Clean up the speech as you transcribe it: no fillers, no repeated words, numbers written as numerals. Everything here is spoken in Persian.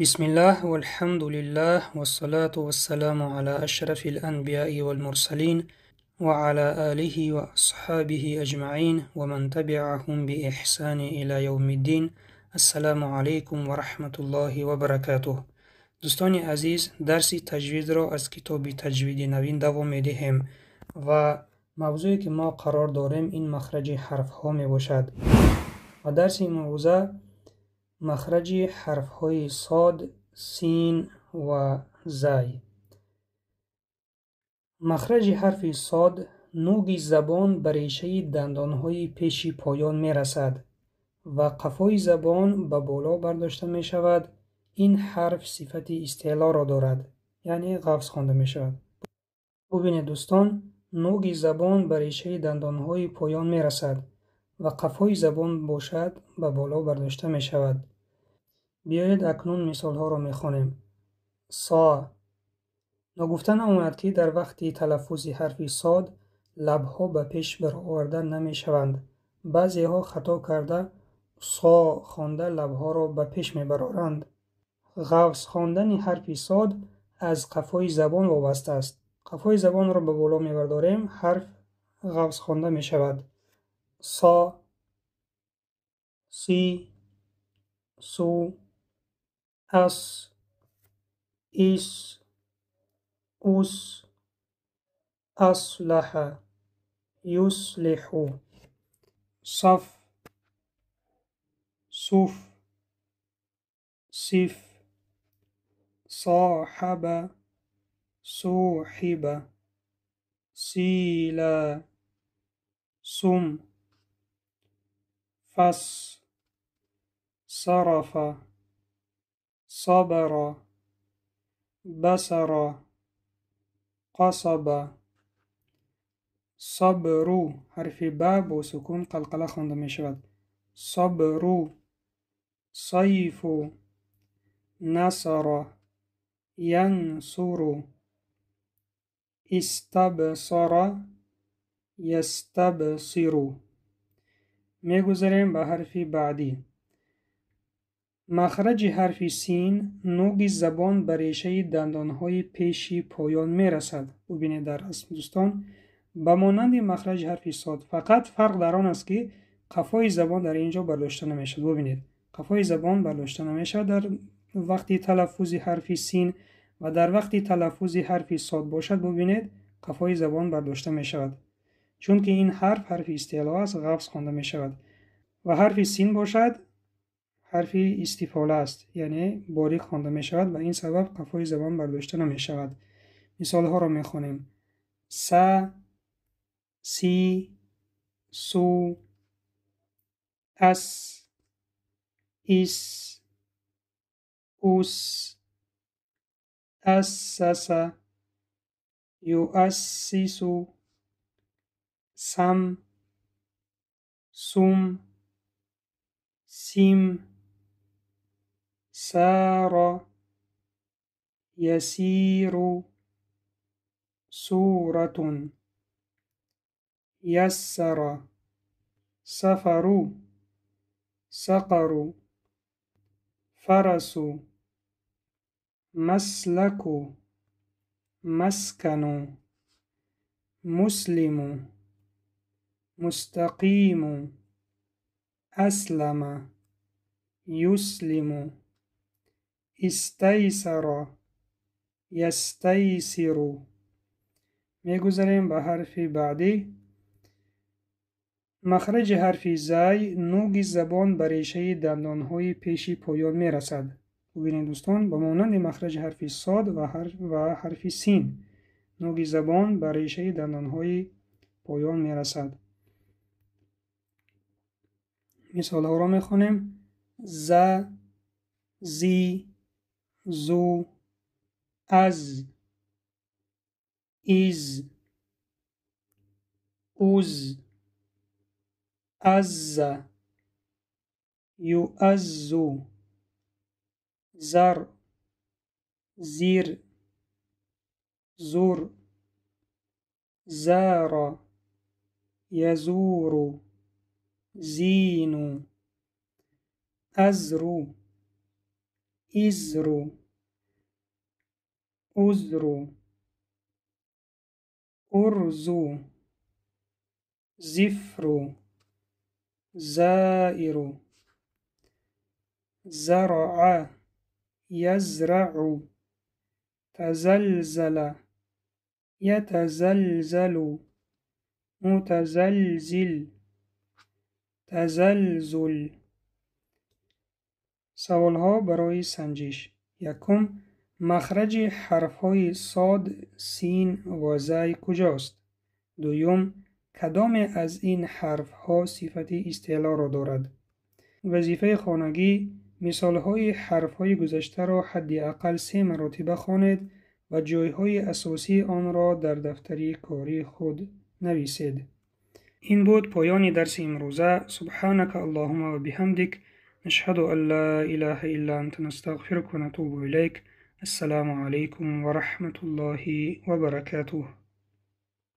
بسم الله والحمد لله والصلاة والسلام على أشرف الأنبياء والمرسلين وعلى آله وأصحابه أجمعين ومن تبعهم بإحسان إلى يوم الدين. السلام عليكم ورحمة الله وبركاته. دوستان عزیز، درس تجوید را از کتاب تجوید نوین دوام می‌دهیم و موضوعی که ما قرار داریم این مخرج حرف ها می باشد و درس این موضوع مخرج حرف های صاد، سین و زای. مخرج حرف صاد نوک زبان به ریشه دندان های پیشی پایان می رسد و قفای زبان به بالا برداشته می شود. این حرف صفت استعلا را دارد، یعنی قفس خوانده می شود. ببینید دوستان، نوک زبان به ریشه دندان های پایان می رسد و قفای زبان باشد به بالا برداشته می شود. بیایید اکنون مثال ها را می خوانیم. سا. نگفتن آمد که در وقتی تلفظ حرف صاد لبها به پیش برآورده نمی شوند. بعضی ها خطا کرده سا خوانده لبها را به پیش می برآورند. قفس خواندن حرف صاد از قفای زبان وابسته است. قفای زبان را به بالا می برداریم، حرف قفس خوانده می شود. سا، سی، سو، اس، ایس، اوس، اصلح، یصلح. صف، صف، صف، صاحب، صوحب، سیلا، سم، فس، صرف، صبر، بصر، قصب. صبرو حرف با با سکون قلقله خوانده می شود. صبرو. صیف، نصر، ینصر، استبصر، یستبصر. میگذاریم به حرف بعدی. مخرج حرف سین نوک زبان به ریشه دندانهای پیشی پایان می رسد. ببینید در اصل دوستان به مانند مخرج حرف صاد، فقط فرق در آن است که قفای زبان در اینجا برداشته نمی شود. ببینید قفای زبان برداشته نمی شود در وقتی تلفظ حرف سین و در وقتی تلفظ حرف صاد باشد ببینید قفای زبان برداشته می شود، چون که این حرف استعلا است، قفس خوانده می شود. و حرف سین باشد حرف استفاله است، یعنی باریک خوانده می شود و این سبب قفای زبان برداشته نمی شود. مثال ها را می خوانیم. س، سی، سو، اس، ایس، اوس، اسس، یؤسس، سم، سم، سیم، سار، یسیر، سورة، یسر، سفر، سقر، فرس، مسلک، مسکن، مسلم، مستقیم، اسلم، یسلم، استیسر، یستیسر. میگذاریم به حرف بعدی. مخرج حرف زای نوک زبان به ریشه دندانهای پیشی پایان می رسد. ببینید دوستان به مانند مخرج حرف صاد و حرف سین نوک زبان به ریشه دندانهای پایان می رسد. مثال ها را می خوانیم. ز، زی، زو، از، ایز، اوز، از، یعز، زر، زیر، زور، زار، یزور، زین، ازرو، ازرو، عذرو، ارزو، زفرو، زائرو، زرع، يزرع، تزلزل، يتزلزل، متزلزل، تزلزل. سوالها برای سنجش. یکم، مخرج حرفهای صاد، سین و زی کجاست؟ دوم، کدام از این حرفها صفت استعلا را دارد؟ وظیفه خانگی، مثالهای حرفهای گذشته را حداقل 3 مرتبه خوانید و جایهای اساسی آن را در دفتر کاری خود نویسید. این بود پایان درس امروزه. سبحانك اللهم و بحمدک، نشهد ان لا اله الا انت، نستغفرك و نتوب الیک. السلام علیکم و رحمت الله و برکاته.